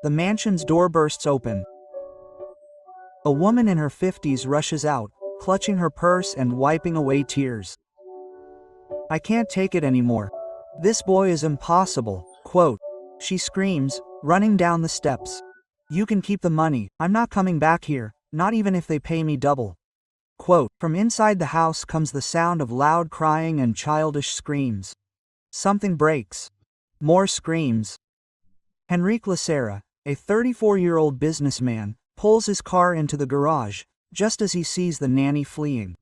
The mansion's door bursts open. A woman in her 50s rushes out, clutching her purse and wiping away tears. "I can't take it anymore. This boy is impossible," quote. She screams, running down the steps. "You can keep the money. I'm not coming back here, not even if they pay me double." Quote. From inside the house comes the sound of loud crying and childish screams. Something breaks. More screams. Henrique Lacerda, a 34-year-old businessman, pulls his car into the garage, just as he sees the nanny fleeing.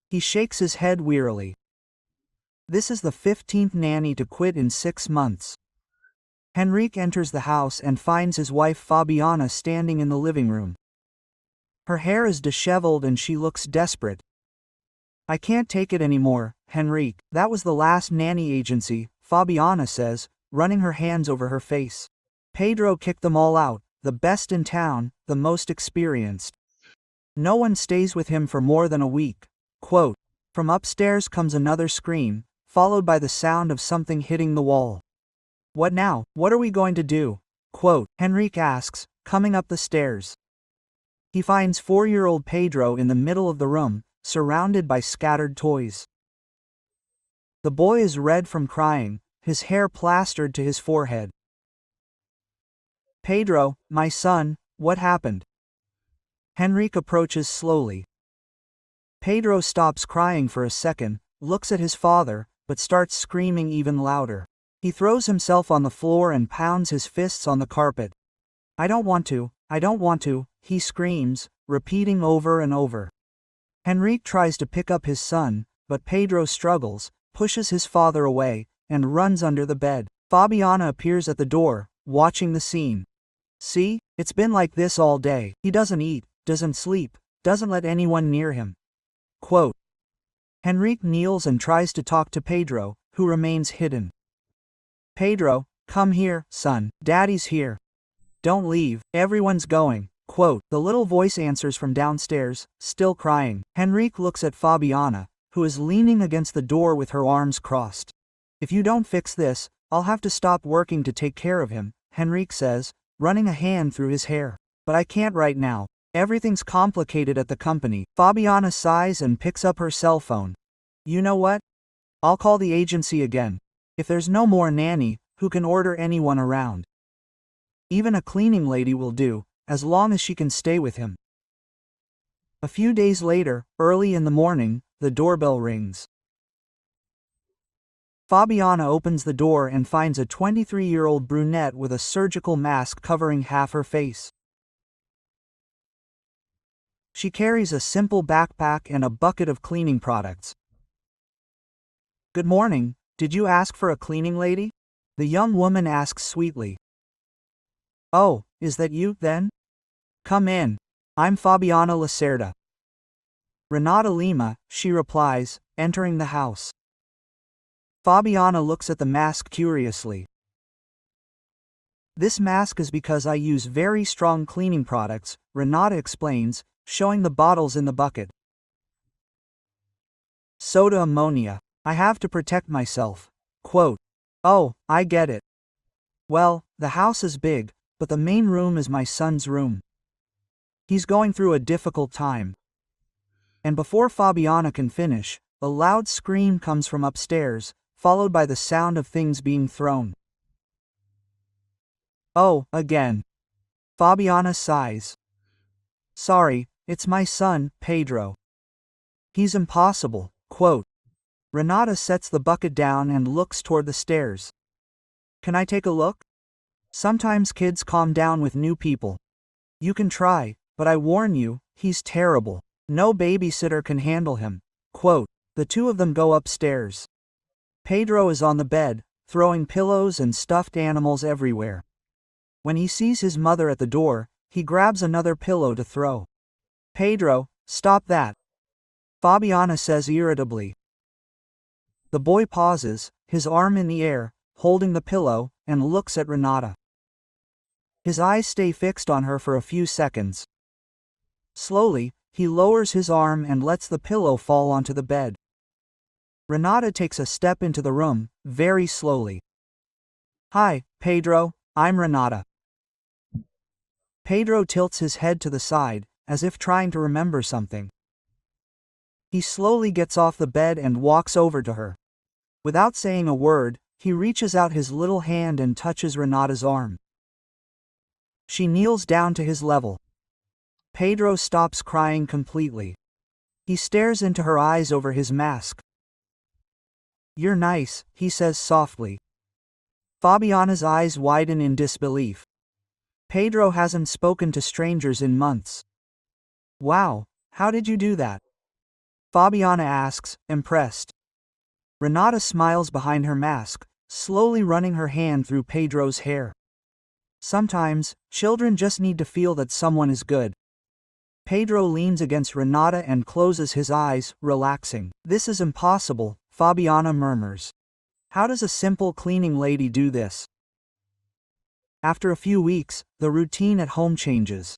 He shakes his head wearily. This is the 15th nanny to quit in 6 months. Henrique enters the house and finds his wife Fabiana standing in the living room. Her hair is disheveled and she looks desperate. "I can't take it anymore, Henrique. That was the last nanny agency," Fabiana says, running her hands over her face. "Pedro kicked them all out, the best in town, the most experienced. No one stays with him for more than a week." Quote. From upstairs comes another scream, followed by the sound of something hitting the wall. "What now? What are we going to do?" Quote. Henrique asks, coming up the stairs. He finds 4-year-old Pedro in the middle of the room, surrounded by scattered toys. The boy is red from crying, his hair plastered to his forehead. "Pedro, my son, what happened?" Henrique approaches slowly. Pedro stops crying for a second, looks at his father, but starts screaming even louder. He throws himself on the floor and pounds his fists on the carpet. I don't want to, he screams, repeating over and over. Henrique tries to pick up his son, but Pedro struggles, pushes his father away, and runs under the bed. Fabiana appears at the door, watching the scene. "See, it's been like this all day. He doesn't eat, doesn't sleep, doesn't let anyone near him." Quote. Henrique kneels and tries to talk to Pedro, who remains hidden. "Pedro, come here, son. Daddy's here. Don't leave, everyone's going." Quote. The little voice answers from downstairs, still crying. Henrique looks at Fabiana, who is leaning against the door with her arms crossed. "If you don't fix this, I'll have to stop working to take care of him," Henrique says, running a hand through his hair. "But I can't right now. Everything's complicated at the company." Fabiana sighs and picks up her cell phone. "You know what? I'll call the agency again. If there's no more nanny, who can order anyone around? Even a cleaning lady will do, as long as she can stay with him." A few days later, early in the morning, the doorbell rings. Fabiana opens the door and finds a 23-year-old brunette with a surgical mask covering half her face. She carries a simple backpack and a bucket of cleaning products. "Good morning, did you ask for a cleaning lady?" the young woman asks sweetly. "Oh, is that you, then? Come in. I'm Fabiana Lacerda." "Renata Lima," she replies, entering the house. Fabiana looks at the mask curiously. "This mask is because I use very strong cleaning products," Renata explains, showing the bottles in the bucket. "Soda ammonia. I have to protect myself." Quote. "Oh, I get it. Well, the house is big, but the main room is my son's room. He's going through a difficult time." And before Fabiana can finish, a loud scream comes from upstairs, followed by the sound of things being thrown. "Oh, again." Fabiana sighs. "Sorry, it's my son, Pedro. He's impossible." Quote. Renata sets the bucket down and looks toward the stairs. "Can I take a look? Sometimes kids calm down with new people. You can try, but I warn you, he's terrible. No babysitter can handle him." Quote. The two of them go upstairs. Pedro is on the bed, throwing pillows and stuffed animals everywhere. When he sees his mother at the door, he grabs another pillow to throw. "Pedro, stop that," Fabiana says irritably. The boy pauses, his arm in the air, holding the pillow, and looks at Renata. His eyes stay fixed on her for a few seconds. Slowly, he lowers his arm and lets the pillow fall onto the bed. Renata takes a step into the room, very slowly. "Hi, Pedro," I'm Renata. Pedro tilts his head to the side, as if trying to remember something. He slowly gets off the bed and walks over to her. Without saying a word, he reaches out his little hand and touches Renata's arm. She kneels down to his level. Pedro stops crying completely. He stares into her eyes over his mask. "You're nice," he says softly. Fabiana's eyes widen in disbelief. Pedro hasn't spoken to strangers in months. "Wow, how did you do that?" Fabiana asks, impressed. Renata smiles behind her mask, slowly running her hand through Pedro's hair. "Sometimes, children just need to feel that someone is good." Pedro leans against Renata and closes his eyes, relaxing. "This is impossible," Fabiana murmurs. "How does a simple cleaning lady do this?" After a few weeks, the routine at home changes.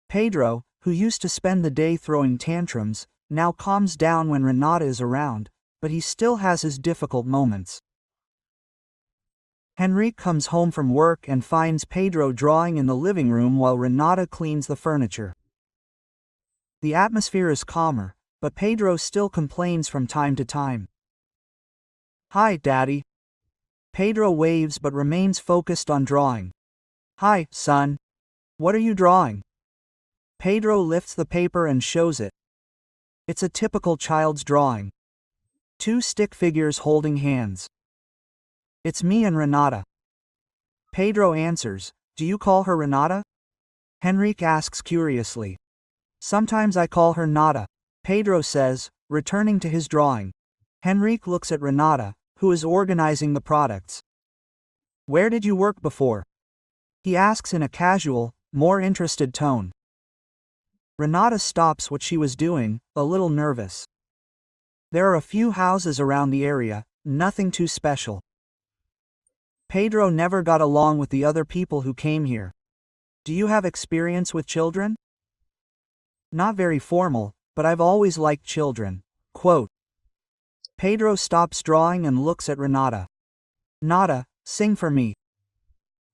Pedro, who used to spend the day throwing tantrums, now calms down when Renata is around, but he still has his difficult moments. Henrique comes home from work and finds Pedro drawing in the living room while Renata cleans the furniture. The atmosphere is calmer, but Pedro still complains from time to time. "Hi, Daddy." Pedro waves but remains focused on drawing. "Hi, son. What are you drawing?" Pedro lifts the paper and shows it. It's a typical child's drawing. Two stick figures holding hands. "It's me and Renata." Pedro answers, "Do you call her Renata?" Henrique asks curiously. "Sometimes I call her Nata," Pedro says, returning to his drawing. Henrique looks at Renata, who is organizing the products. "Where did you work before?" he asks in a casual, more interested tone. Renata stops what she was doing, a little nervous. "There are a few houses around the area, nothing too special." Pedro never got along with the other people who came here. "Do you have experience with children?" "Not very formal, but I've always liked children." Quote. Pedro stops drawing and looks at Renata. "Nata, sing for me."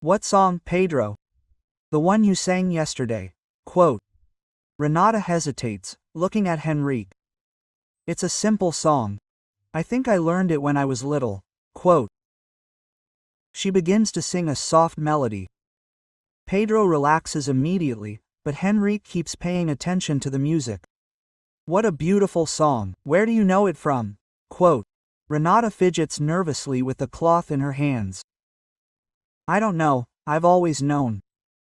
"What song, Pedro?" "The one you sang yesterday." Quote. Renata hesitates, looking at Henrique. "It's a simple song. I think I learned it when I was little." Quote. She begins to sing a soft melody. Pedro relaxes immediately, but Henrique keeps paying attention to the music. "What a beautiful song. Where do you know it from?" Quote. Renata fidgets nervously with the cloth in her hands. "I don't know, I've always known.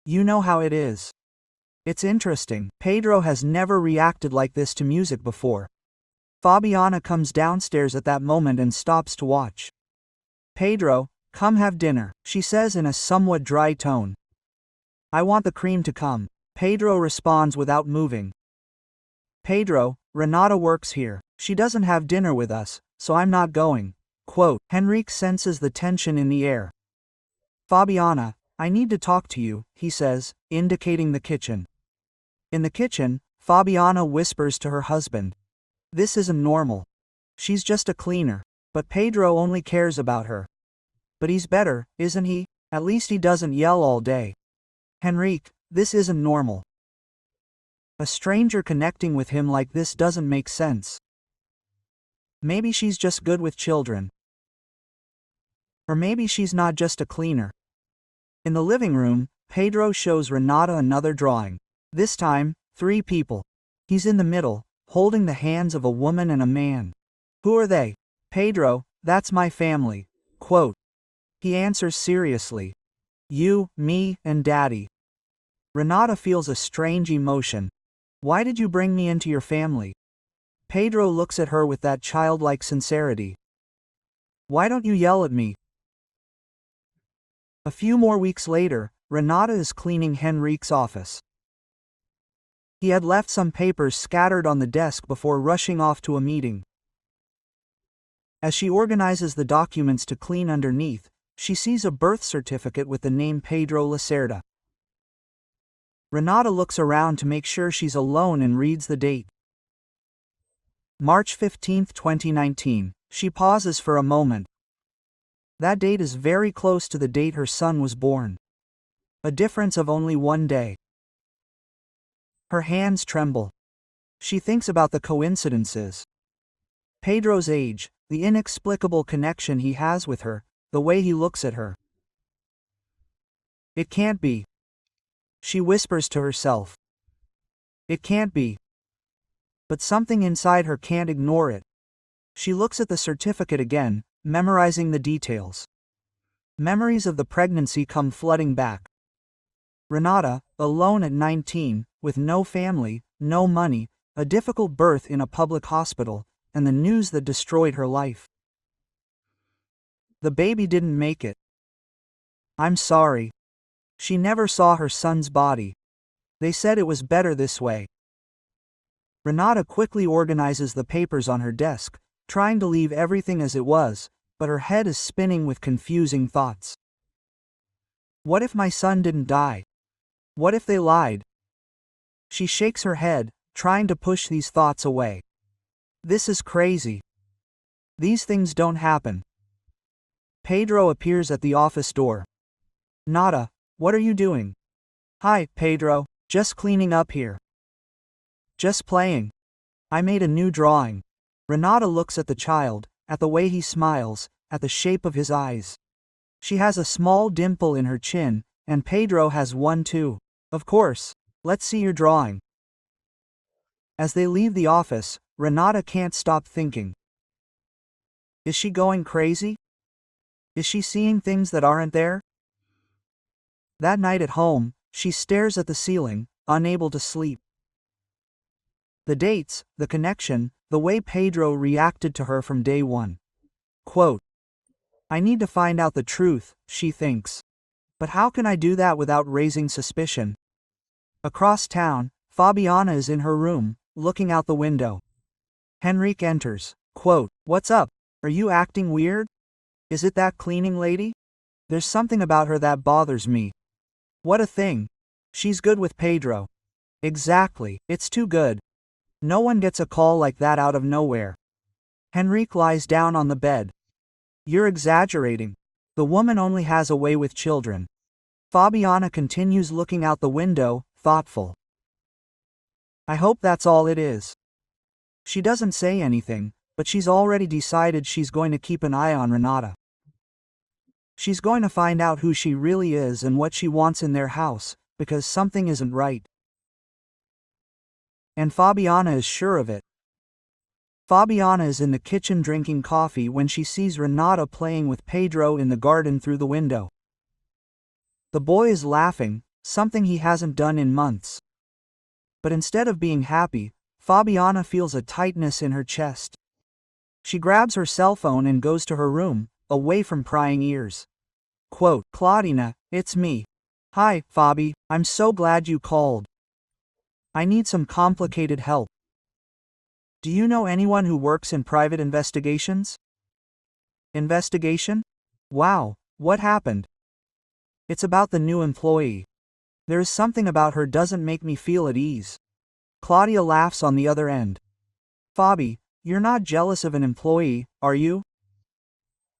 You know how it is." It's interesting, Pedro has never reacted like this to music before. Fabiana comes downstairs at that moment and stops to watch. "Pedro, come have dinner," she says in a somewhat dry tone. "I want the cream to come." Pedro responds without moving. "Pedro, Renata works here. She doesn't have dinner with us, so I'm not going." Quote. Henrique senses the tension in the air. "Fabiana, I need to talk to you," he says, indicating the kitchen. In the kitchen, Fabiana whispers to her husband. "This isn't normal. She's just a cleaner." But Pedro only cares about her. "But he's better, isn't he? At least he doesn't yell all day." "Henrique, this isn't normal. A stranger connecting with him like this doesn't make sense. Maybe she's just good with children. Or maybe she's not just a cleaner." In the living room, Pedro shows Renata another drawing. This time, 3 people. He's in the middle, holding the hands of a woman and a man. "Who are they?" "Pedro, that's my family." Quote. He answers seriously. "You, me, and Daddy." Renata feels a strange emotion. "Why did you bring me into your family?" Pedro looks at her with that childlike sincerity. "Why don't you yell at me?" A few more weeks later, Renata is cleaning Henrique's office. He had left some papers scattered on the desk before rushing off to a meeting. As she organizes the documents to clean underneath, she sees a birth certificate with the name Pedro Lacerda. Renata looks around to make sure she's alone and reads the date. March 15, 2019. She pauses for a moment. That date is very close to the date her son was born. A difference of only 1 day. Her hands tremble. She thinks about the coincidences. Pedro's age, the inexplicable connection he has with her, the way he looks at her. It can't be. She whispers to herself. It can't be. But something inside her can't ignore it. She looks at the certificate again, memorizing the details. Memories of the pregnancy come flooding back. Renata, alone at 19, with no family, no money, a difficult birth in a public hospital, and the news that destroyed her life. The baby didn't make it. I'm sorry. She never saw her son's body. They said it was better this way. Renata quickly organizes the papers on her desk, trying to leave everything as it was, but her head is spinning with confusing thoughts. What if my son didn't die? What if they lied? She shakes her head, trying to push these thoughts away. This is crazy. These things don't happen. Pedro appears at the office door. Nada, what are you doing? Hi, Pedro, just cleaning up here. Just playing. I made a new drawing. Renata looks at the child, at the way he smiles, at the shape of his eyes. She has a small dimple in her chin, and Pedro has one too. Of course. Let's see your drawing. As they leave the office, Renata can't stop thinking. Is she going crazy? Is she seeing things that aren't there? That night at home, she stares at the ceiling, unable to sleep. The dates, the connection, the way Pedro reacted to her from day one. Quote, I need to find out the truth, she thinks. But how can I do that without raising suspicion? Across town, Fabiana is in her room, looking out the window. Henrique enters. Quote, what's up? Are you acting weird? Is it that cleaning lady? There's something about her that bothers me. What a thing. She's good with Pedro. Exactly, it's too good. No one gets a call like that out of nowhere. Henrique lies down on the bed. You're exaggerating. The woman only has a way with children. Fabiana continues looking out the window, thoughtful. I hope that's all it is. She doesn't say anything, but she's already decided she's going to keep an eye on Renata. She's going to find out who she really is and what she wants in their house, because something isn't right. And Fabiana is sure of it. Fabiana is in the kitchen drinking coffee when she sees Renata playing with Pedro in the garden through the window. The boy is laughing, something he hasn't done in months. But instead of being happy, Fabiana feels a tightness in her chest. She grabs her cell phone and goes to her room, away from prying ears. Quote, Claudina, it's me. Hi, Fabi, I'm so glad you called. I need some complicated help. Do you know anyone who works in private investigations? Investigation? Wow, what happened? It's about the new employee. There is something about her doesn't make me feel at ease. Claudia laughs on the other end. Fabi, you're not jealous of an employee, are you?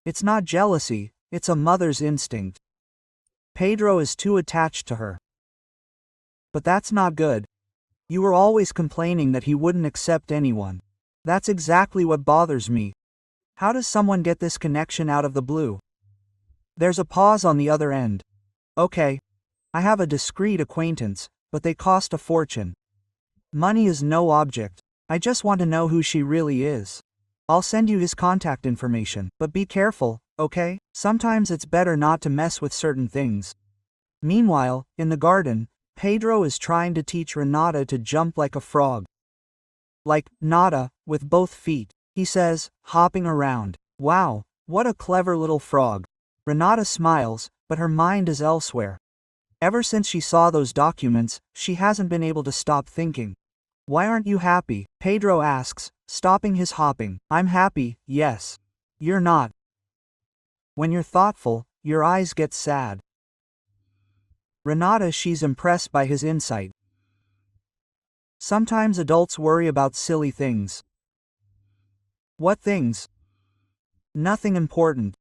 It's not jealousy, it's a mother's instinct. Pedro is too attached to her. But that's not good. You were always complaining that he wouldn't accept anyone. That's exactly what bothers me. How does someone get this connection out of the blue? There's a pause on the other end. Okay. I have a discreet acquaintance, but they cost a fortune. Money is no object. I just want to know who she really is. I'll send you his contact information, but be careful, okay? Sometimes it's better not to mess with certain things. Meanwhile, in the garden, Pedro is trying to teach Renata to jump like a frog. Like, nada, with both feet, he says, hopping around. Wow, what a clever little frog. Renata smiles, but her mind is elsewhere. Ever since she saw those documents, she hasn't been able to stop thinking. Why aren't you happy? Pedro asks, stopping his hopping. I'm happy, yes. You're not. When you're thoughtful, your eyes get sad. Renata, she's impressed by his insight. Sometimes adults worry about silly things. What things? Nothing important.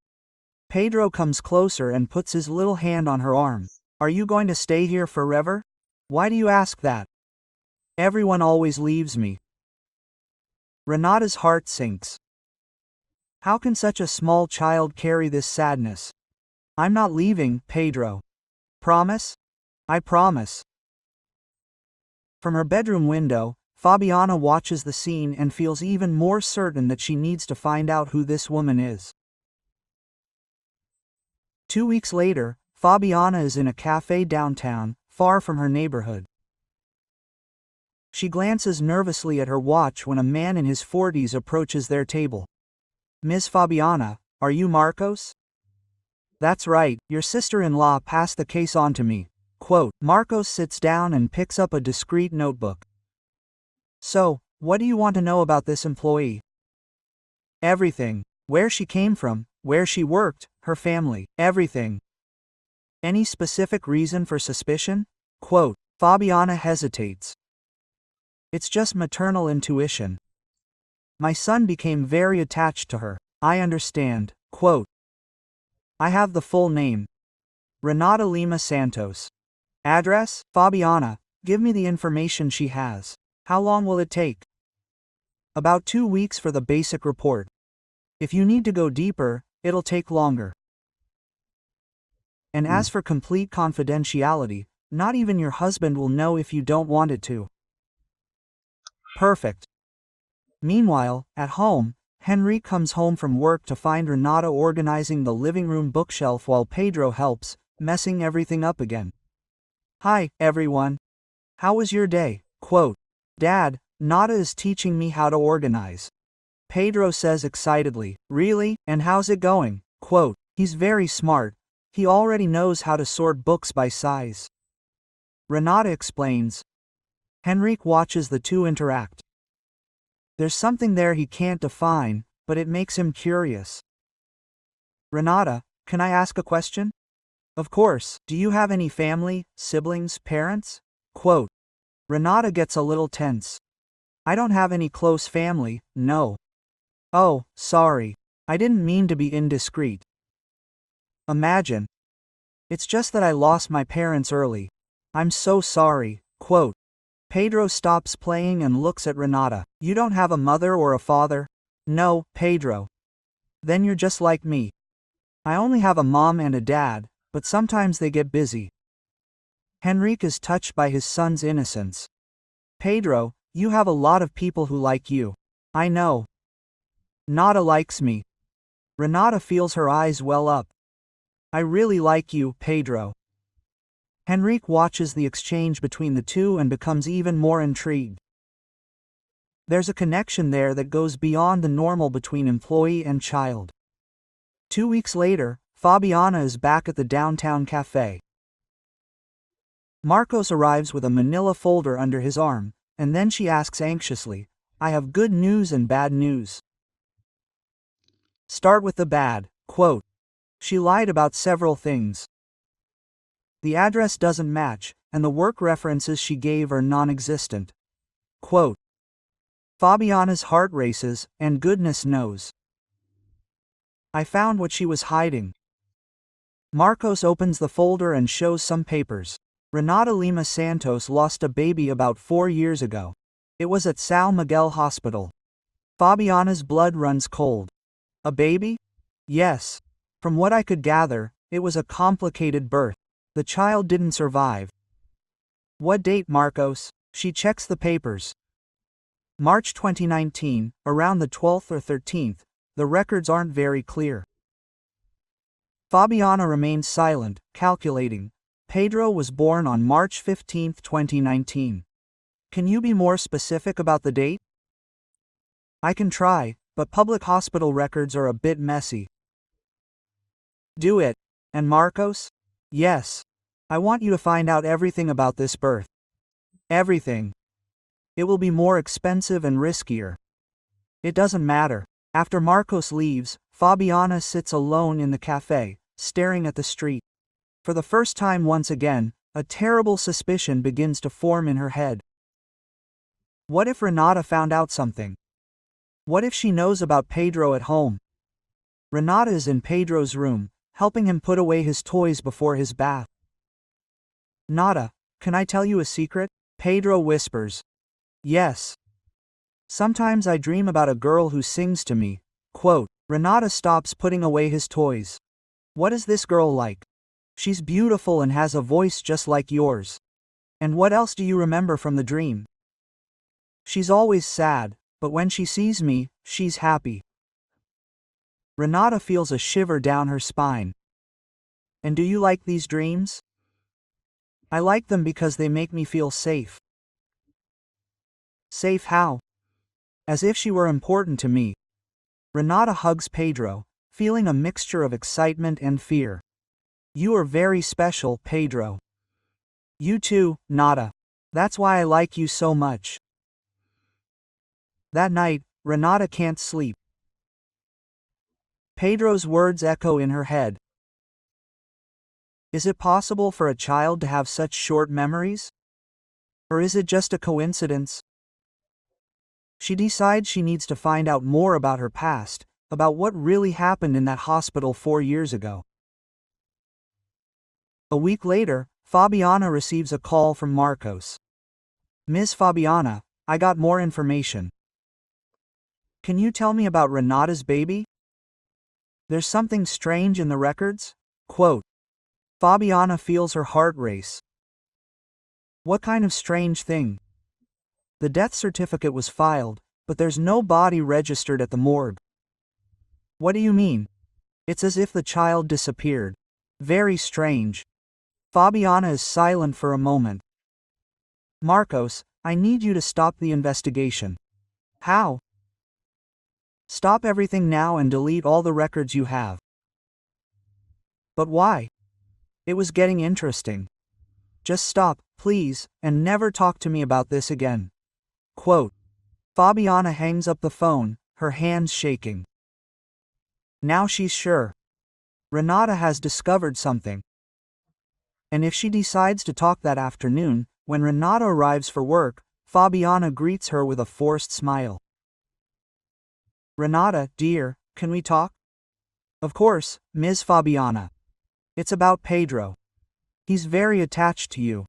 Pedro comes closer and puts his little hand on her arm. Are you going to stay here forever? Why do you ask that? Everyone always leaves me. Renata's heart sinks. How can such a small child carry this sadness? I'm not leaving, Pedro. Promise? I promise. From her bedroom window, Fabiana watches the scene and feels even more certain that she needs to find out who this woman is. 2 weeks later, Fabiana is in a cafe downtown, far from her neighborhood. She glances nervously at her watch when a man in his 40s approaches their table. Miss Fabiana, are you Marcos? That's right, your sister-in-law passed the case on to me. Quote, Marcos sits down and picks up a discreet notebook. So, what do you want to know about this employee? Everything. Where she came from, where she worked, her family, everything. Any specific reason for suspicion? Quote, Fabiana hesitates. It's just maternal intuition. My son became very attached to her. I understand. Quote, I have the full name. Renata Lima Santos. Address? Fabiana, give me the information she has. How long will it take? About 2 weeks for the basic report. If you need to go deeper, it'll take longer. And as for complete confidentiality, not even your husband will know if you don't want it to. Perfect. Meanwhile, at home, Henrique comes home from work to find Renata organizing the living room bookshelf while Pedro helps, messing everything up again. Hi, everyone. How was your day? Quote, Dad, Nada is teaching me how to organize. Pedro says excitedly, really? And how's it going? Quote, he's very smart. He already knows how to sort books by size. Renata explains. Henrique watches the two interact. There's something there he can't define, but it makes him curious. Renata, can I ask a question? Of course. Do you have any family, siblings, parents? Quote. Renata gets a little tense. I don't have any close family, no. Oh, sorry. I didn't mean to be indiscreet. Imagine. It's just that I lost my parents early. I'm so sorry. Quote. Pedro stops playing and looks at Renata. You don't have a mother or a father? No, Pedro. Then you're just like me. I only have a mom and a dad, but sometimes they get busy. Henrique is touched by his son's innocence. Pedro, you have a lot of people who like you. I know. Nada likes me. Renata feels her eyes well up. I really like you, Pedro. Henrique watches the exchange between the two and becomes even more intrigued. There's a connection there that goes beyond the normal between employee and child. 2 weeks later, Fabiana is back at the downtown cafe. Marcos arrives with a manila folder under his arm, and then she asks anxiously, I have good news and bad news. Start with the bad. Quote, she lied about several things. The address doesn't match, and the work references she gave are non-existent. Quote, Fabiana's heart races, and goodness knows. I found what she was hiding. Marcos opens the folder and shows some papers. Renata Lima Santos lost a baby about 4 years ago. It was at São Miguel Hospital. Fabiana's blood runs cold. A baby? Yes. From what I could gather, it was a complicated birth. The child didn't survive. What date, Marcos? She checks the papers. March 2019, around the 12th or 13th. The records aren't very clear. Fabiana remains silent, calculating. Pedro was born on March 15, 2019. Can you be more specific about the date? I can try, but public hospital records are a bit messy. Do it. And Marcos? Yes. I want you to find out everything about this birth. Everything. It will be more expensive and riskier. It doesn't matter. After Marcos leaves, Fabiana sits alone in the cafe, staring at the street. For the first time once again, a terrible suspicion begins to form in her head. What if Renata found out something? What if she knows about Pedro at home? Renata is in Pedro's room, helping him put away his toys before his bath. Nada, can I tell you a secret? Pedro whispers. Yes. Sometimes I dream about a girl who sings to me. Quote, Renata stops putting away his toys. What is this girl like? She's beautiful and has a voice just like yours. And what else do you remember from the dream? She's always sad, but when she sees me, she's happy. Renata feels a shiver down her spine. And do you like these dreams? I like them because they make me feel safe. Safe how? As if she were important to me. Renata hugs Pedro, feeling a mixture of excitement and fear. You are very special, Pedro. You too, Nada. That's why I like you so much. That night, Renata can't sleep. Pedro's words echo in her head. Is it possible for a child to have such short memories? Or is it just a coincidence? She decides she needs to find out more about her past, about what really happened in that hospital 4 years ago. A week later, Fabiana receives a call from Marcos. Ms. Fabiana, I got more information. Can you tell me about Renata's baby? There's something strange in the records? Quote. Fabiana feels her heart race. What kind of strange thing? The death certificate was filed, but there's no body registered at the morgue. What do you mean? It's as if the child disappeared. Very strange. Fabiana is silent for a moment. Marcos, I need you to stop the investigation. How? Stop everything now and delete all the records you have. But why? It was getting interesting. Just stop, please, and never talk to me about this again. Quote. Fabiana hangs up the phone, her hands shaking. Now she's sure. Renata has discovered something. And if she decides to talk that afternoon, when Renata arrives for work, Fabiana greets her with a forced smile. Renata, dear, can we talk? Of course, Ms. Fabiana. It's about Pedro. He's very attached to you.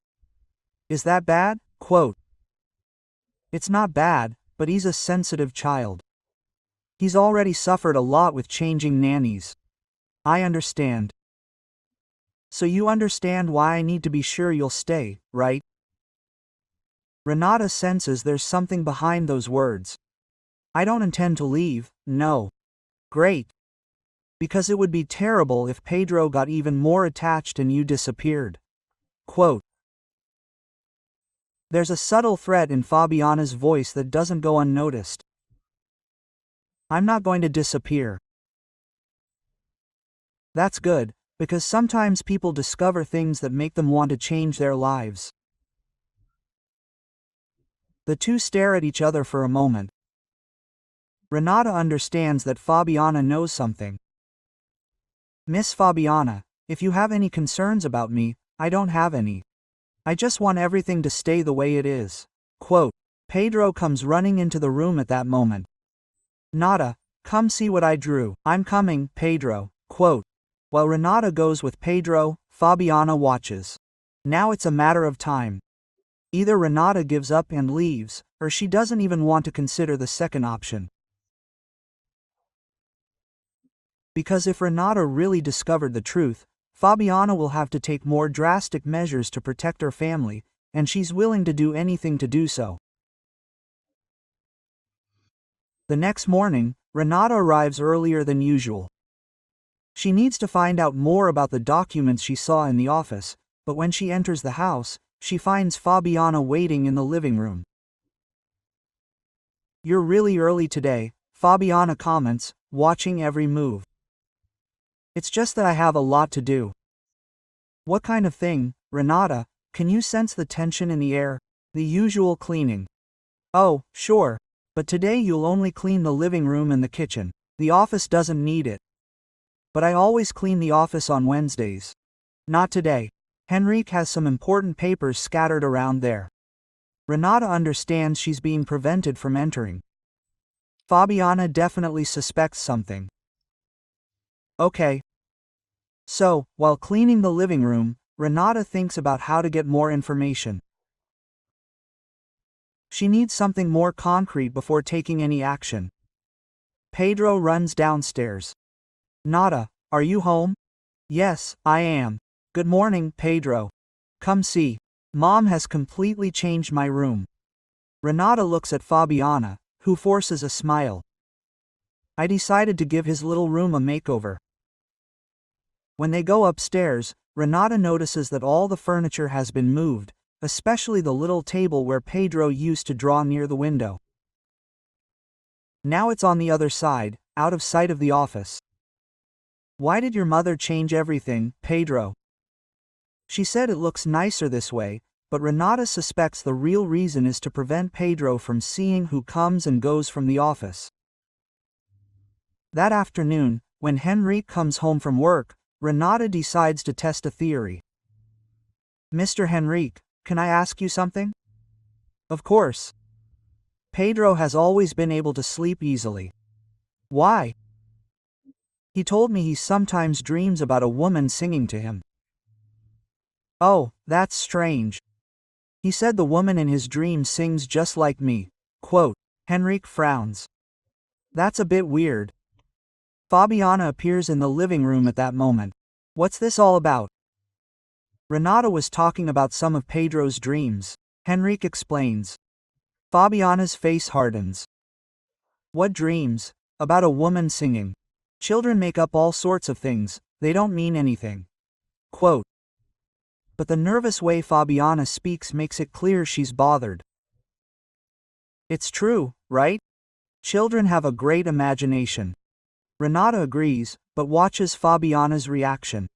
Is that bad? Quote. It's not bad, but he's a sensitive child. He's already suffered a lot with changing nannies. I understand. So you understand why I need to be sure you'll stay, right? Renata senses there's something behind those words. I don't intend to leave, no. Great. Because it would be terrible if Pedro got even more attached and you disappeared. Quote. There's a subtle threat in Fabiana's voice that doesn't go unnoticed. I'm not going to disappear. That's good, because sometimes people discover things that make them want to change their lives. The two stare at each other for a moment. Renata understands that Fabiana knows something. Miss Fabiana, if you have any concerns about me, I don't have any. I just want everything to stay the way it is. Quote. Pedro comes running into the room at that moment. Nada, come see what I drew. I'm coming, Pedro. Quote. While Renata goes with Pedro, Fabiana watches. Now it's a matter of time. Either Renata gives up and leaves, or she doesn't even want to consider the second option. Because if Renata really discovered the truth, Fabiana will have to take more drastic measures to protect her family, and she's willing to do anything to do so. The next morning, Renata arrives earlier than usual. She needs to find out more about the documents she saw in the office, but when she enters the house, she finds Fabiana waiting in the living room. You're really early today, Fabiana comments, watching every move. It's just that I have a lot to do. What kind of thing, Renata? Can you sense the tension in the air? The usual cleaning. Oh, sure. But today you'll only clean the living room and the kitchen. The office doesn't need it. But I always clean the office on Wednesdays. Not today. Henrique has some important papers scattered around there. Renata understands she's being prevented from entering. Fabiana definitely suspects something. Okay. So, while cleaning the living room, Renata thinks about how to get more information. She needs something more concrete before taking any action. Pedro runs downstairs. Nada, are you home? Yes, I am. Good morning, Pedro. Come see. Mom has completely changed my room. Renata looks at Fabiana, who forces a smile. I decided to give his little room a makeover. When they go upstairs, Renata notices that all the furniture has been moved, especially the little table where Pedro used to draw near the window. Now it's on the other side, out of sight of the office. Why did your mother change everything, Pedro? She said it looks nicer this way, but Renata suspects the real reason is to prevent Pedro from seeing who comes and goes from the office. That afternoon, when Henrique comes home from work, Renata decides to test a theory. Mr. Henrique, can I ask you something? Of course. Pedro has always been able to sleep easily. Why? He told me he sometimes dreams about a woman singing to him. Oh, that's strange. He said the woman in his dream sings just like me. Quote, Henrique frowns. That's a bit weird. Fabiana appears in the living room at that moment. What's this all about? Renata was talking about some of Pedro's dreams. Henrique explains. Fabiana's face hardens. What dreams? About a woman singing. Children make up all sorts of things, they don't mean anything. Quote. But the nervous way Fabiana speaks makes it clear she's bothered. It's true, right? Children have a great imagination. Renata agrees, but watches Fabiana's reaction.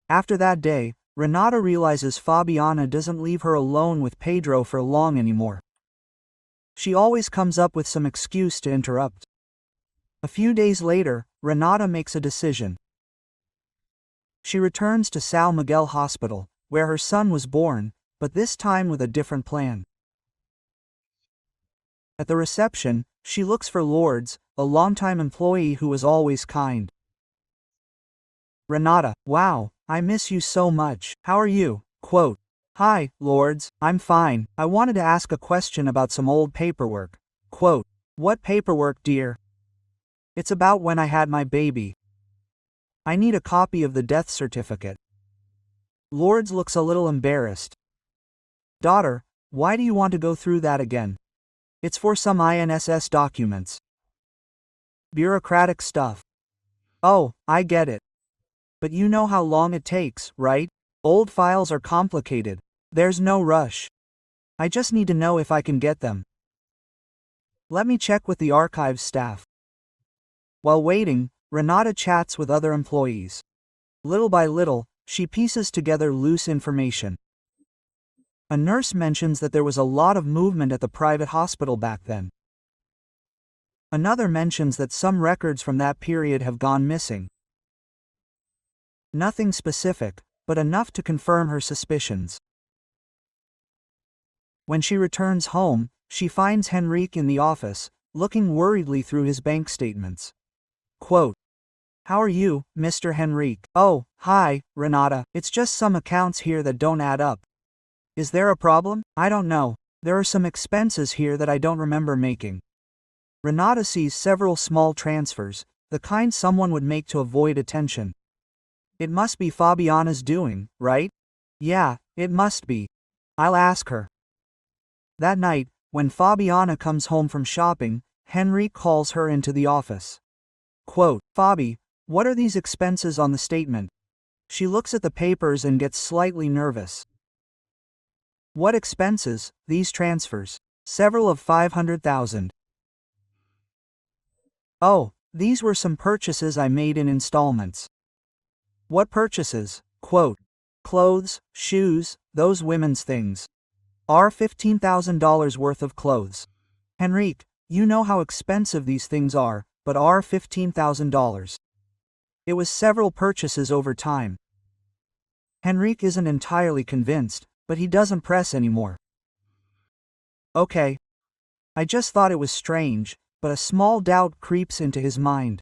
After that day, Renata realizes Fabiana doesn't leave her alone with Pedro for long anymore. She always comes up with some excuse to interrupt. A few days later, Renata makes a decision. She returns to São Miguel Hospital, where her son was born, but this time with a different plan. At the reception, she looks for Lourdes, a longtime employee who was always kind. Renata, wow, I miss you so much. How are you? Quote. Hi, Lourdes, I'm fine. I wanted to ask a question about some old paperwork. Quote. What paperwork, dear? It's about when I had my baby. I need a copy of the death certificate. Lourdes looks a little embarrassed. Daughter, why do you want to go through that again? It's for some INSS documents. Bureaucratic stuff. Oh, I get it. But you know how long it takes, right? Old files are complicated. There's no rush. I just need to know if I can get them. Let me check with the archives staff. While waiting, Renata chats with other employees. Little by little, she pieces together loose information. A nurse mentions that there was a lot of movement at the private hospital back then. Another mentions that some records from that period have gone missing. Nothing specific, but enough to confirm her suspicions. When she returns home, she finds Henrique in the office, looking worriedly through his bank statements. Quote. How are you, Mr. Henrique? Oh, hi, Renata. It's just some accounts here that don't add up. Is there a problem? I don't know. There are some expenses here that I don't remember making. Renata sees several small transfers, the kind someone would make to avoid attention. It must be Fabiana's doing, right? Yeah, it must be. I'll ask her. That night, when Fabiana comes home from shopping, Henrique calls her into the office. Quote, Fabi, what are these expenses on the statement? She looks at the papers and gets slightly nervous. What expenses? These transfers. Several of 500,000. Oh, these were some purchases I made in installments. What purchases? Quote, clothes, shoes, those women's things. Are $15,000 worth of clothes. Henrique, you know how expensive these things are, but are $15,000. It was several purchases over time. Henrique isn't entirely convinced, but he doesn't press anymore. Okay. I just thought it was strange, but a small doubt creeps into his mind.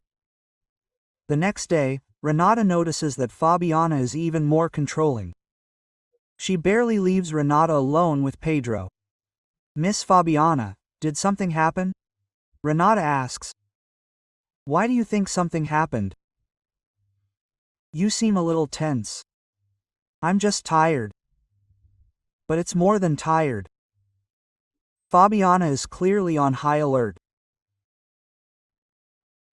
The next day, Renata notices that Fabiana is even more controlling. She barely leaves Renata alone with Pedro. "Miss Fabiana, did something happen?" Renata asks. "Why do you think something happened? You seem a little tense." "I'm just tired." "But it's more than tired." Fabiana is clearly on high alert.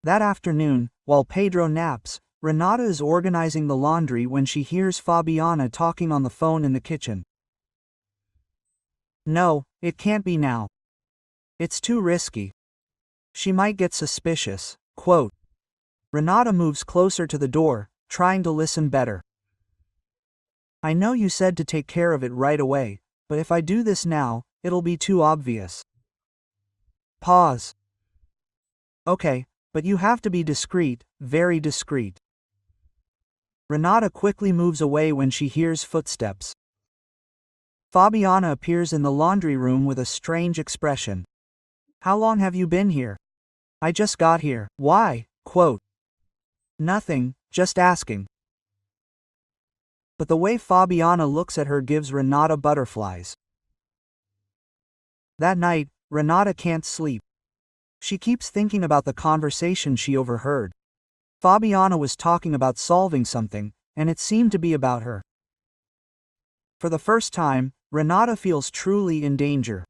That afternoon, while Pedro naps, Renata is organizing the laundry when she hears Fabiana talking on the phone in the kitchen. "No, it can't be now. It's too risky. She might get suspicious." Quote. Renata moves closer to the door, trying to listen better. "I know you said to take care of it right away, but if I do this now, it'll be too obvious." Pause. "Okay, but you have to be discreet, very discreet." Renata quickly moves away when she hears footsteps. Fabiana appears in the laundry room with a strange expression. "How long have you been here?" "I just got here." "Why?" Quote. "Nothing, just asking." But the way Fabiana looks at her gives Renata butterflies. That night, Renata can't sleep. She keeps thinking about the conversation she overheard. Fabiana was talking about solving something, and it seemed to be about her. For the first time, Renata feels truly in danger.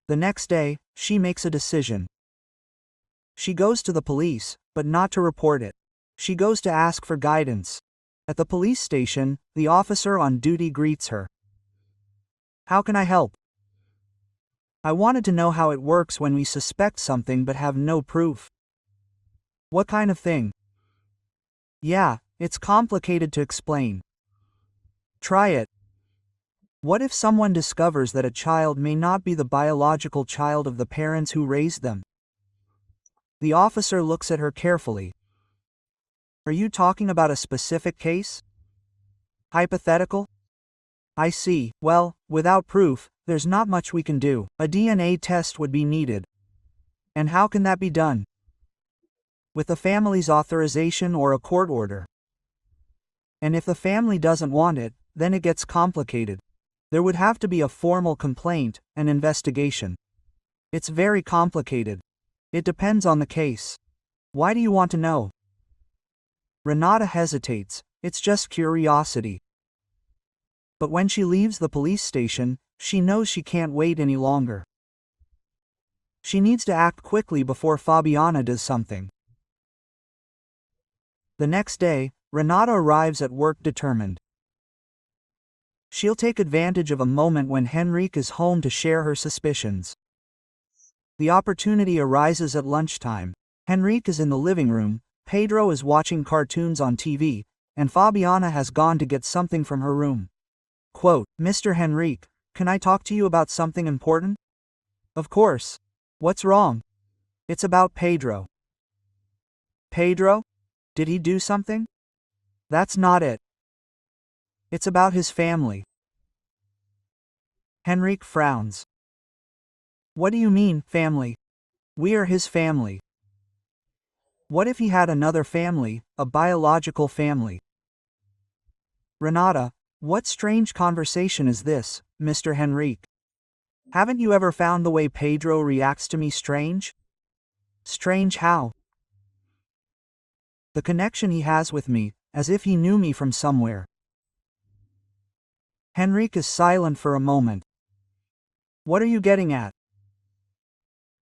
The next day, she makes a decision. She goes to the police, but not to report it. She goes to ask for guidance. At the police station, the officer on duty greets her. "How can I help?" "I wanted to know how it works when we suspect something but have no proof." "What kind of thing?" "Yeah, it's complicated to explain." "Try it." "What if someone discovers that a child may not be the biological child of the parents who raised them?" The officer looks at her carefully. "Are you talking about a specific case?" "Hypothetical?" "I see. Well, without proof, there's not much we can do. A DNA test would be needed." "And how can that be done?" "With the family's authorization or a court order." "And if the family doesn't want it, then it gets complicated. There would have to be a formal complaint, an investigation." "It's very complicated." "It depends on the case." "Why do you want to know?" Renata hesitates. "It's just curiosity." But when she leaves the police station, she knows she can't wait any longer. She needs to act quickly before Fabiana does something. The next day, Renata arrives at work determined. She'll take advantage of a moment when Henrique is home to share her suspicions. The opportunity arises at lunchtime. Henrique is in the living room, Pedro is watching cartoons on TV, and Fabiana has gone to get something from her room. Quote, "Mr. Henrique, can I talk to you about something important?" "Of course. What's wrong?" "It's about Pedro." "Pedro? Did he do something?" "That's not it. It's about his family." Henrique frowns. "What do you mean, family?" "We are his family." "What if he had another family, a biological family?" "Renata, what strange conversation is this, Mr. Henrique? Haven't you ever found the way Pedro reacts to me strange?" "Strange how?" "The connection he has with me, as if he knew me from somewhere." Henrique is silent for a moment. "What are you getting at?"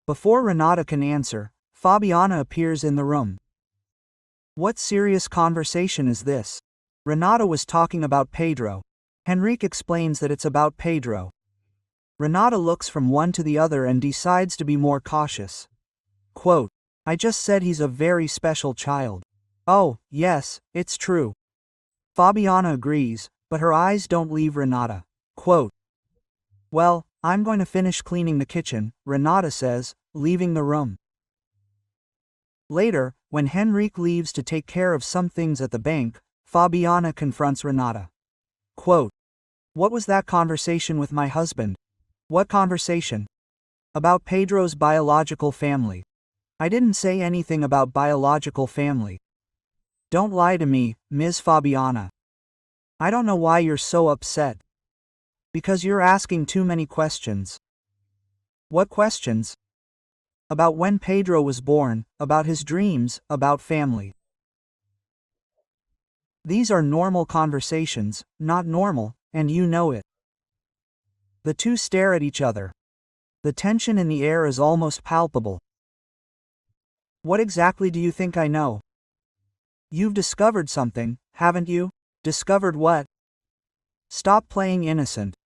Before Renata can answer, Fabiana appears in the room. "What serious conversation is this?" Renata was talking about Pedro. Henrique explains that it's about Pedro. Renata looks from one to the other and decides to be more cautious. Quote, "I just said he's a very special child." "Oh, yes, it's true." Fabiana agrees, but her eyes don't leave Renata. Quote, "Well, I'm going to finish cleaning the kitchen," Renata says, leaving the room. Later, when Henrique leaves to take care of some things at the bank, Fabiana confronts Renata. Quote, "What was that conversation with my husband?" "What conversation?" "About Pedro's biological family." "I didn't say anything about biological family." Don't lie to me, Ms. Fabiana. I don't know why you're so upset. Because you're asking too many questions. What questions? About when Pedro was born, about his dreams, about family. These are normal conversations, not normal, and you know it. The two stare at each other. The tension in the air is almost palpable. What exactly do you think I know? You've discovered something, haven't you? Discovered what? Stop playing innocent.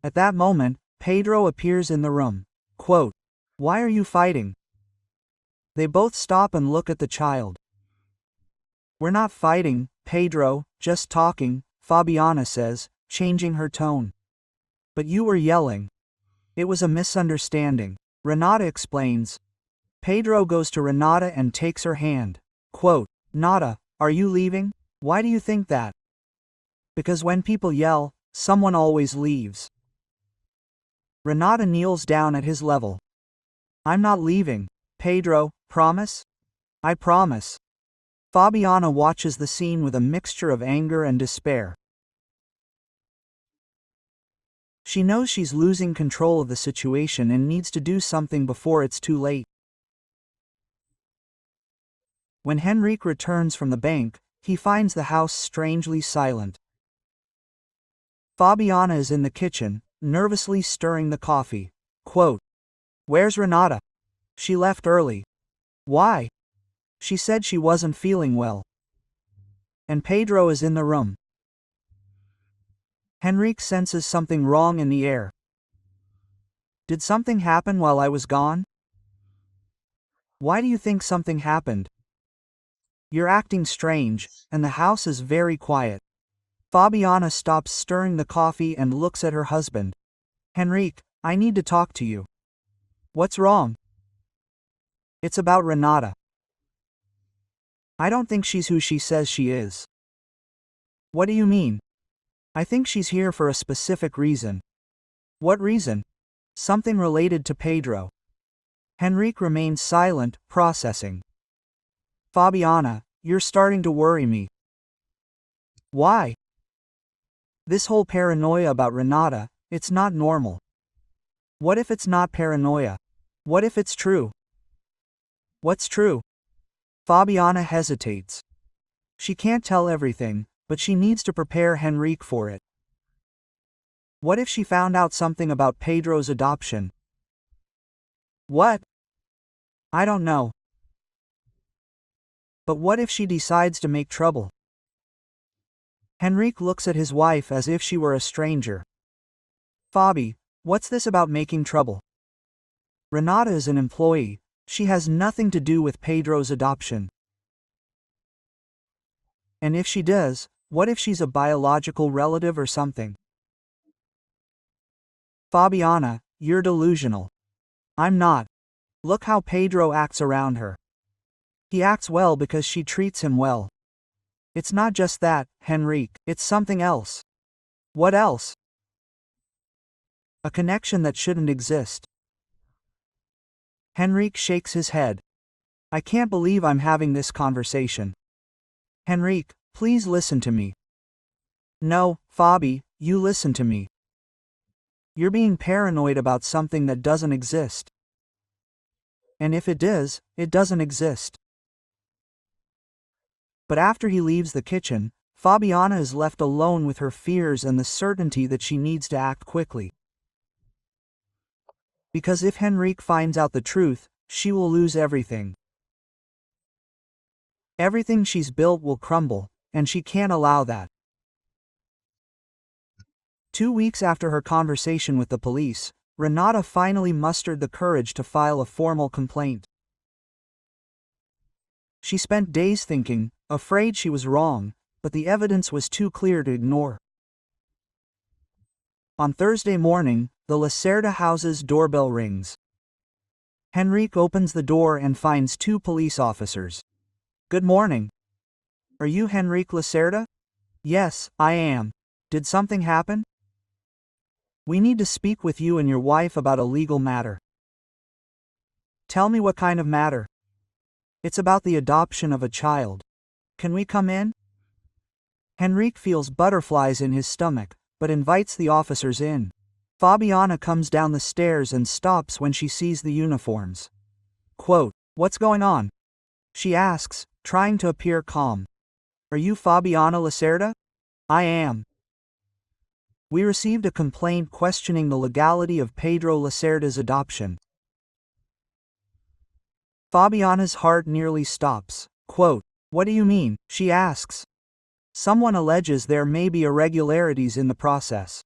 At that moment, Pedro appears in the room. Quote, "Why are you fighting?" They both stop and look at the child. "We're not fighting, Pedro, just talking," Fabiana says, changing her tone. "But you were yelling. It was a misunderstanding." Renata explains. Pedro goes to Renata and takes her hand. Quote, "Nata, are you leaving? Why do you think that?" "Because when people yell, someone always leaves." Renata kneels down at his level. "I'm not leaving, Pedro, promise?" "I promise." Fabiana watches the scene with a mixture of anger and despair. She knows she's losing control of the situation and needs to do something before it's too late. When Henrique returns from the bank, he finds the house strangely silent. Fabiana is in the kitchen, nervously stirring the coffee. Quote, "Where's Renata? She left early." "Why?" "She said she wasn't feeling well." And Pedro is in the room. Henrique senses something wrong in the air. "Did something happen while I was gone?" "Why do you think something happened?" "You're acting strange, and the house is very quiet." Fabiana stops stirring the coffee and looks at her husband. "Henrique, I need to talk to you." "What's wrong?" "It's about Renata. I don't think she's who she says she is." "What do you mean?" "I think she's here for a specific reason." "What reason?" "Something related to Pedro." Henrique remains silent, processing. "Fabiana, you're starting to worry me." "Why?" "This whole paranoia about Renata, it's not normal." "What if it's not paranoia? What if it's true?" "What's true?" Fabiana hesitates. She can't tell everything, but she needs to prepare Henrique for it. What if she found out something about Pedro's adoption? What? I don't know. But what if she decides to make trouble? Henrique looks at his wife as if she were a stranger. "Fabi, what's this about making trouble?" "Renata is an employee. She has nothing to do with Pedro's adoption." "And if she does, what if she's a biological relative or something?" "Fabiana, you're delusional." "I'm not. Look how Pedro acts around her. He acts well because she treats him well." "It's not just that, Henrique, it's something else." "What else?" "A connection that shouldn't exist." Henrique shakes his head. "I can't believe I'm having this conversation." "Henrique, please listen to me." "No, Fabi, you listen to me. You're being paranoid about something that doesn't exist. And if it does, it doesn't exist." But after he leaves the kitchen, Fabiana is left alone with her fears and the certainty that she needs to act quickly. Because if Henrique finds out the truth, she will lose everything. Everything she's built will crumble, and she can't allow that. 2 weeks after her conversation with the police, Renata finally mustered the courage to file a formal complaint. She spent days thinking, afraid she was wrong, but the evidence was too clear to ignore. On Thursday morning, the Lacerda house's doorbell rings. Henrique opens the door and finds 2 police officers. "Good morning. Are you Henrique Lacerda?" "Yes, I am. Did something happen?" "We need to speak with you and your wife about a legal matter." "Tell me what kind of matter." "It's about the adoption of a child." Can we come in? Henrique feels butterflies in his stomach, but invites the officers in. Fabiana comes down the stairs and stops when she sees the uniforms. Quote, "What's going on?" she asks, trying to appear calm. "Are you Fabiana Lacerda?" "I am." "We received a complaint questioning the legality of Pedro Lacerda's adoption." Fabiana's heart nearly stops. Quote, "What do you mean?" she asks. "Someone alleges there may be irregularities in the process."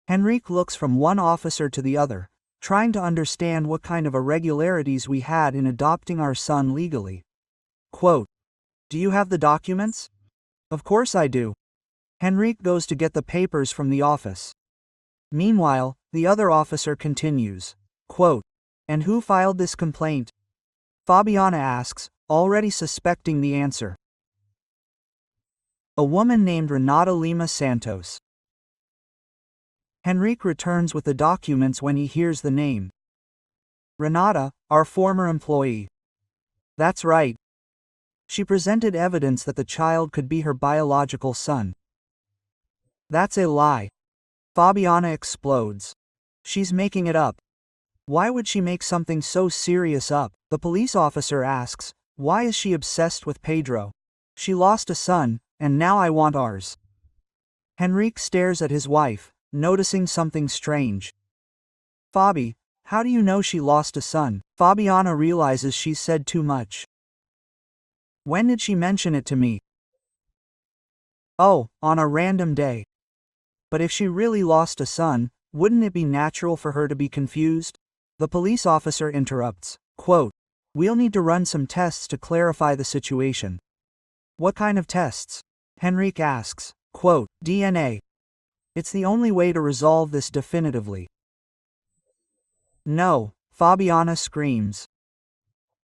Henrique looks from one officer to the other, trying to understand what kind of irregularities we had in adopting our son legally. Quote, "Do you have the documents?" "Of course I do." Henrique goes to get the papers from the office. Meanwhile, the other officer continues. Quote, "And who filed this complaint?" Fabiana asks, already suspecting the answer. "A woman named Renata Lima Santos." Henrique returns with the documents when he hears the name. "Renata, our former employee." "That's right." She presented evidence that the child could be her biological son. "That's a lie." Fabiana explodes. "She's making it up." "Why would she make something so serious up?" The police officer asks, "Why is she obsessed with Pedro? She lost a son, and now I want ours." Henrique stares at his wife, noticing something strange. "Fabi, how do you know she lost a son?" Fabiana realizes she's said too much. "When did she mention it to me?" "Oh, on a random day." "But if she really lost a son, wouldn't it be natural for her to be confused?" The police officer interrupts. Quote, "We'll need to run some tests to clarify the situation." "What kind of tests?" Henrique asks. Quote, "DNA. It's the only way to resolve this definitively." "No," Fabiana screams.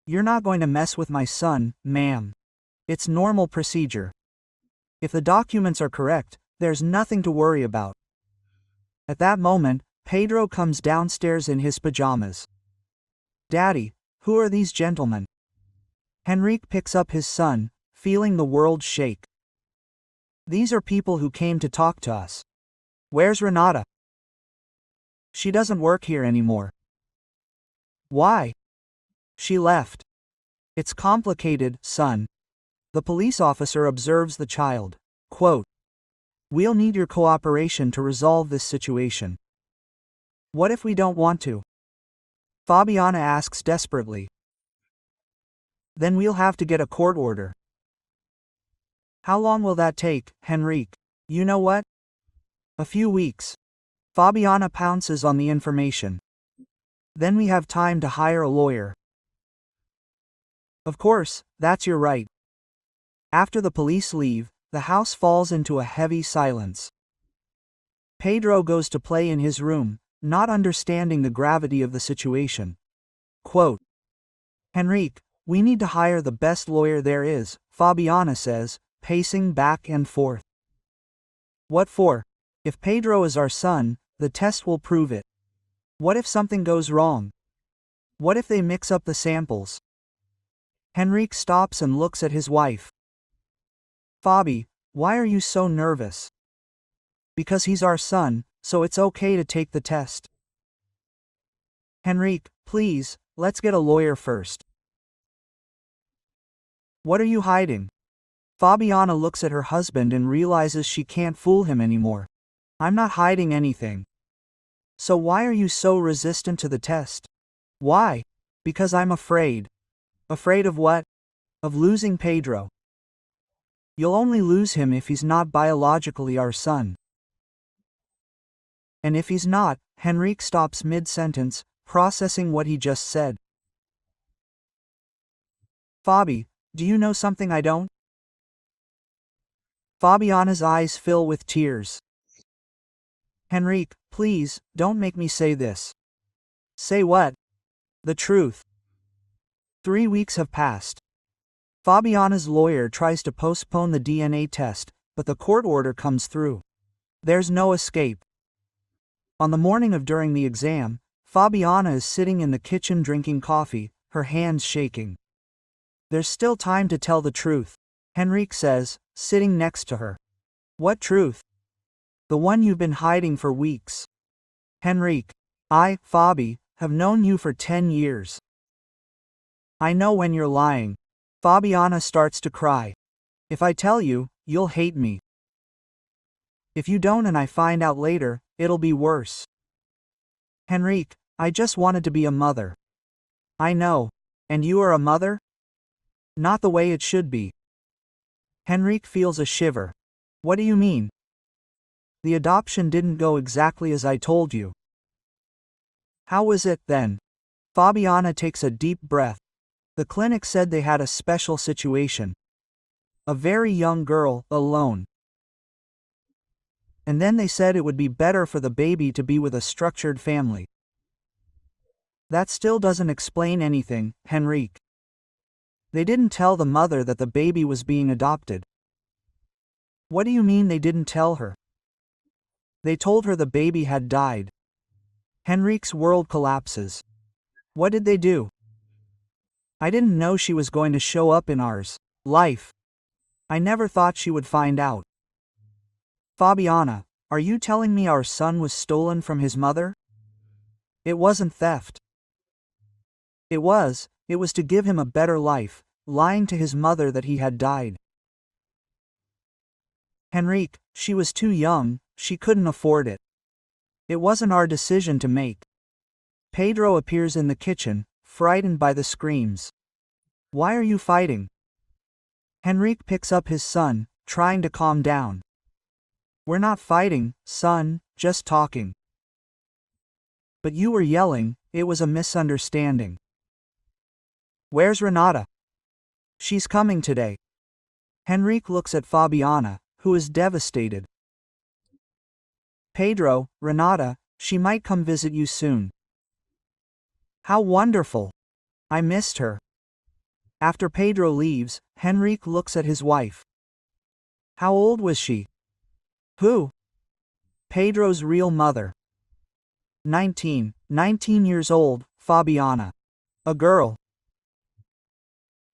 "You're not going to mess with my son, ma'am. It's normal procedure. If the documents are correct, there's nothing to worry about." At that moment, Pedro comes downstairs in his pajamas. "Daddy, who are these gentlemen?" Henrique picks up his son, feeling the world shake. "These are people who came to talk to us." "Where's Renata?" "She doesn't work here anymore." "Why?" "She left." "It's complicated, son." The police officer observes the child. Quote, "We'll need your cooperation to resolve this situation." "What if we don't want to?" Fabiana asks desperately. "Then we'll have to get a court order." "How long will that take, Henrique?" "You know what? A few weeks." Fabiana pounces on the information. "Then we have time to hire a lawyer." "Of course, that's your right." After the police leave, the house falls into a heavy silence. Pedro goes to play in his room, not understanding the gravity of the situation. Quote, "Henrique, we need to hire the best lawyer there is," Fabiana says, pacing back and forth. "What for? If Pedro is our son, the test will prove it. What if something goes wrong? What if they mix up the samples?" Henrique stops and looks at his wife. "Fabi, why are you so nervous?" "Because he's our son, so it's okay to take the test." "Henrique, please, let's get a lawyer first." "What are you hiding?" Fabiana looks at her husband and realizes she can't fool him anymore. "I'm not hiding anything." "So why are you so resistant to the test?" "Why?" "Because I'm afraid." "Afraid of what?" "Of losing Pedro." "You'll only lose him if he's not biologically our son." "And if he's not," Henrique stops mid-sentence, processing what he just said. "Fabi, do you know something I don't?" Fabiana's eyes fill with tears. "Henrique, please, don't make me say this." "Say what?" "The truth." 3 weeks have passed. Fabiana's lawyer tries to postpone the DNA test, but the court order comes through. There's no escape. On the morning of during the exam, Fabiana is sitting in the kitchen drinking coffee, her hands shaking. There's still time to tell the truth. Henrique says, sitting next to her. What truth? The one you've been hiding for weeks. Henrique. I, Fabi, have known you for 10 years. I know when you're lying. Fabiana starts to cry. If I tell you, you'll hate me. If you don't and I find out later, it'll be worse. Henrique, I just wanted to be a mother. I know. And you are a mother? Not the way it should be. Henrique feels a shiver. What do you mean? The adoption didn't go exactly as I told you. How was it, then? Fabiana takes a deep breath. The clinic said they had a special situation. A very young girl, alone. And then they said it would be better for the baby to be with a structured family. That still doesn't explain anything, Henrique. They didn't tell the mother that the baby was being adopted. What do you mean they didn't tell her? They told her the baby had died. Henrique's world collapses. What did they do? I didn't know she was going to show up in ours life. I never thought she would find out. Fabiana, are you telling me our son was stolen from his mother? It wasn't theft. It was to give him a better life, lying to his mother that he had died. Henrique, she was too young, she couldn't afford it. It wasn't our decision to make. Pedro appears in the kitchen, frightened by the screams. Why are you fighting? Henrique picks up his son, trying to calm down. We're not fighting, son, just talking. But you were yelling, it was a misunderstanding. Where's Renata? She's coming today. Henrique looks at Fabiana, who is devastated. Pedro, Renata, she might come visit you soon. How wonderful! I missed her. After Pedro leaves, Henrique looks at his wife. How old was she? Who? Pedro's real mother. 19 years old, Fabiana. A girl.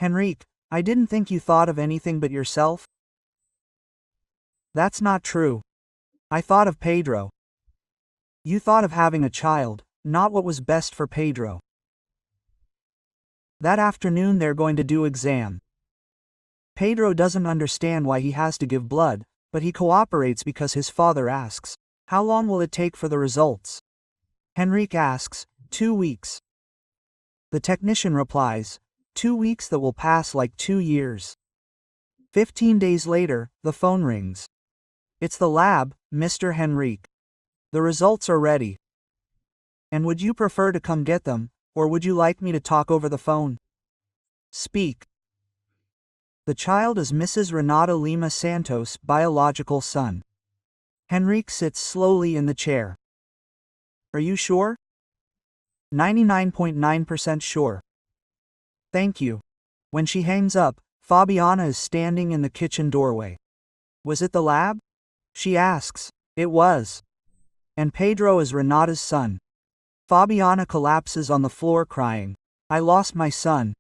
Henrique, I didn't think you thought of anything but yourself. That's not true. I thought of Pedro. You thought of having a child, not what was best for Pedro. That afternoon they're going to do exam. Pedro doesn't understand why he has to give blood, but he cooperates because his father asks, how long will it take for the results? Henrique asks, 2 weeks. The technician replies, 2 weeks that will pass like 2 years. 15 days later, the phone rings. It's the lab, Mr. Henrique. The results are ready. And would you prefer to come get them, or would you like me to talk over the phone? Speak. The child is Mrs. Renata Lima Santos' biological son. Henrique sits slowly in the chair. Are you sure? 99.9% sure. Thank you. When she hangs up, Fabiana is standing in the kitchen doorway. Was it the lab? She asks. It was. And Pedro is Renata's son. Fabiana collapses on the floor crying. I lost my son.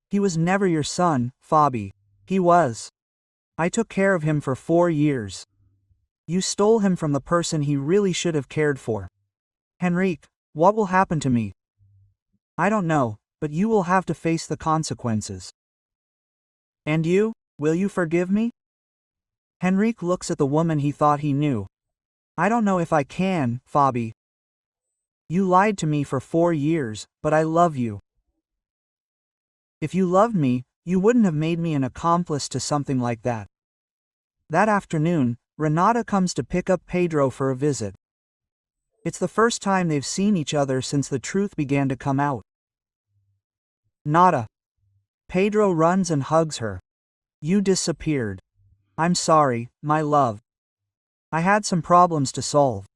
He was never your son, Fabi. He was. I took care of him for 4 years. You stole him from the person he really should have cared for. Henrique, what will happen to me? I don't know, but you will have to face the consequences. And you, will you forgive me? Henrique looks at the woman he thought he knew. I don't know if I can, Fabi. You lied to me for 4 years, but I love you. If you loved me, you wouldn't have made me an accomplice to something like that. That afternoon, Renata comes to pick up Pedro for a visit. It's the first time they've seen each other since the truth began to come out. Nada. Pedro runs and hugs her. You disappeared. I'm sorry, my love. I had some problems to solve.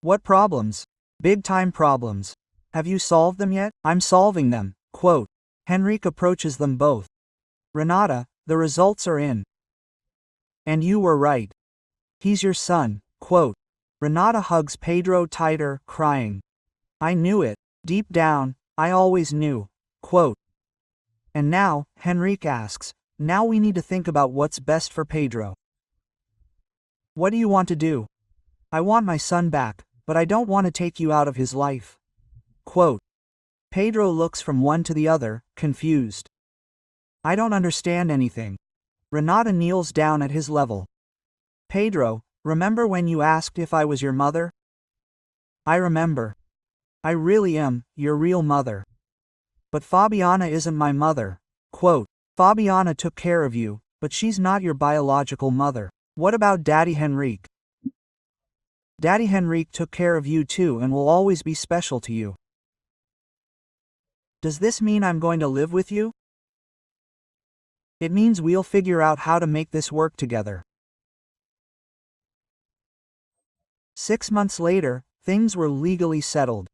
What problems? Big-time problems. Have you solved them yet? I'm solving them, quote. Henrique approaches them both. Renata, the results are in. And you were right. He's your son, quote. Renata hugs Pedro tighter, crying. I knew it. Deep down, I always knew, quote. And now, Henrique asks, now we need to think about what's best for Pedro. What do you want to do? I want my son back, but I don't want to take you out of his life. Quote. Pedro looks from one to the other, confused. I don't understand anything. Renata kneels down at his level. Pedro, remember when you asked if I was your mother? I remember. I really am, your real mother. But Fabiana isn't my mother. Quote. Fabiana took care of you, but she's not your biological mother. What about Daddy Henrique? Daddy Henrique took care of you too and will always be special to you. Does this mean I'm going to live with you? It means we'll figure out how to make this work together. 6 months later, things were legally settled.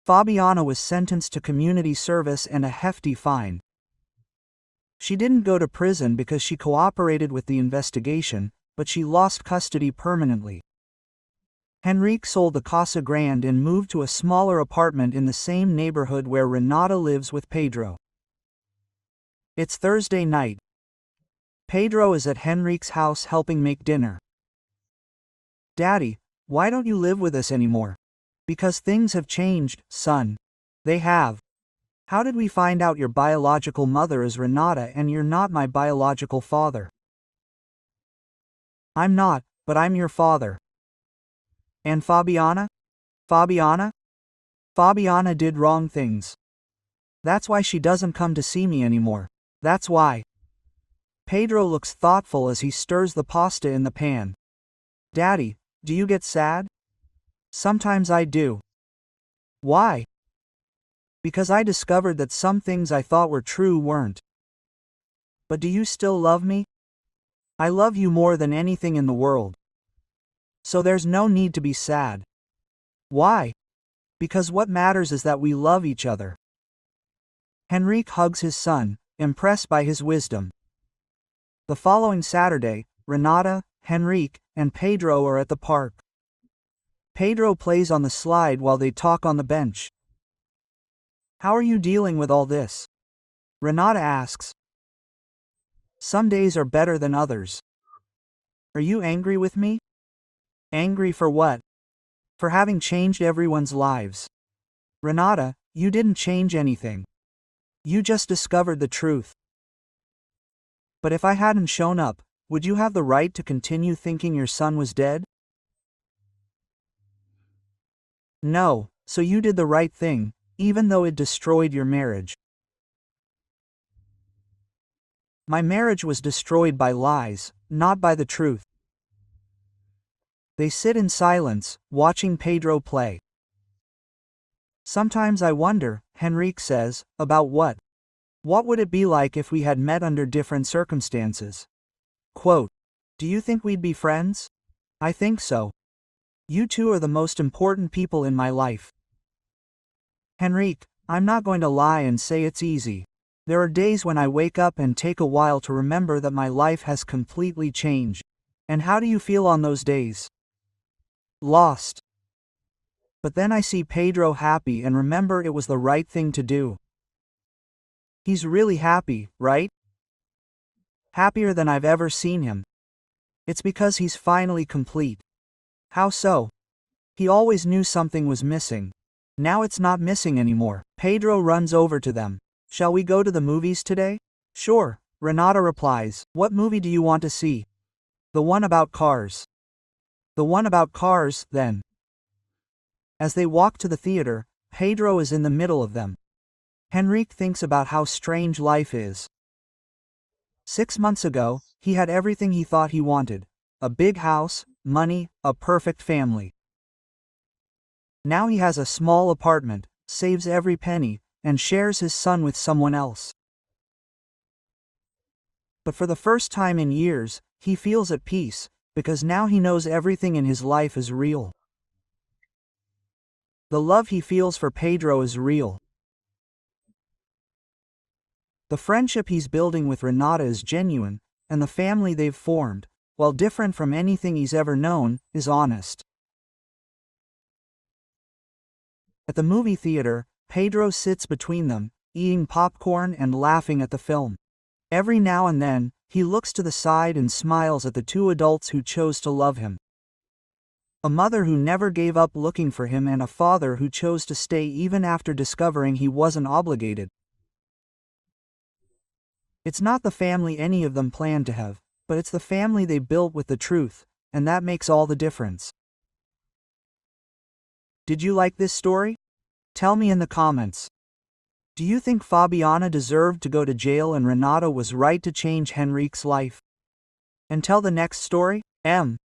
Fabiana was sentenced to community service and a hefty fine. She didn't go to prison because she cooperated with the investigation, but she lost custody permanently. Henrique sold the Casa Grande and moved to a smaller apartment in the same neighborhood where Renata lives with Pedro. It's Thursday night. Pedro is at Henrique's house helping make dinner. Daddy, why don't you live with us anymore? Because things have changed, son. They have. How did we find out your biological mother is Renata and you're not my biological father? I'm not, but I'm your father. And Fabiana? Fabiana? Fabiana did wrong things. That's why she doesn't come to see me anymore. That's why. Pedro looks thoughtful as he stirs the pasta in the pan. Daddy, do you get sad? Sometimes I do. Why? Because I discovered that some things I thought were true weren't. But do you still love me? I love you more than anything in the world. So there's no need to be sad. Why? Because what matters is that we love each other. Henrique hugs his son, impressed by his wisdom. The following Saturday, Renata, Henrique, and Pedro are at the park. Pedro plays on the slide while they talk on the bench. How are you dealing with all this? Renata asks. Some days are better than others. Are you angry with me? Angry for what? For having changed everyone's lives. Renata, you didn't change anything. You just discovered the truth. But if I hadn't shown up, would you have the right to continue thinking your son was dead? No, so you did the right thing, even though it destroyed your marriage. My marriage was destroyed by lies, not by the truth. They sit in silence, watching Pedro play. Sometimes I wonder, Henrique says, about what? What would it be like if we had met under different circumstances? Quote, do you think we'd be friends? I think so. You two are the most important people in my life. Henrique, I'm not going to lie and say it's easy. There are days when I wake up and take a while to remember that my life has completely changed. And how do you feel on those days? Lost. But then I see Pedro happy and remember it was the right thing to do. He's really happy, right? Happier than I've ever seen him. It's because he's finally complete. How so? He always knew something was missing. Now it's not missing anymore. Pedro runs over to them. Shall we go to the movies today? Sure, Renata replies. What movie do you want to see? The one about cars. The one about cars, then. As they walk to the theater, Pedro is in the middle of them. Henrique thinks about how strange life is. 6 months ago, he had everything he thought he wanted. A big house, money, a perfect family. Now he has a small apartment, saves every penny, and shares his son with someone else. But for the first time in years, he feels at peace, because now he knows everything in his life is real. The love he feels for Pedro is real. The friendship he's building with Renata is genuine, and the family they've formed, while different from anything he's ever known, is honest. At the movie theater, Pedro sits between them, eating popcorn and laughing at the film. Every now and then, he looks to the side and smiles at the two adults who chose to love him. A mother who never gave up looking for him and a father who chose to stay even after discovering he wasn't obligated. It's not the family any of them planned to have, but it's the family they built with the truth, and that makes all the difference. Did you like this story? Tell me in the comments. Do you think Fabiana deserved to go to jail and Renata was right to change Henrique's life? Until the next story, M.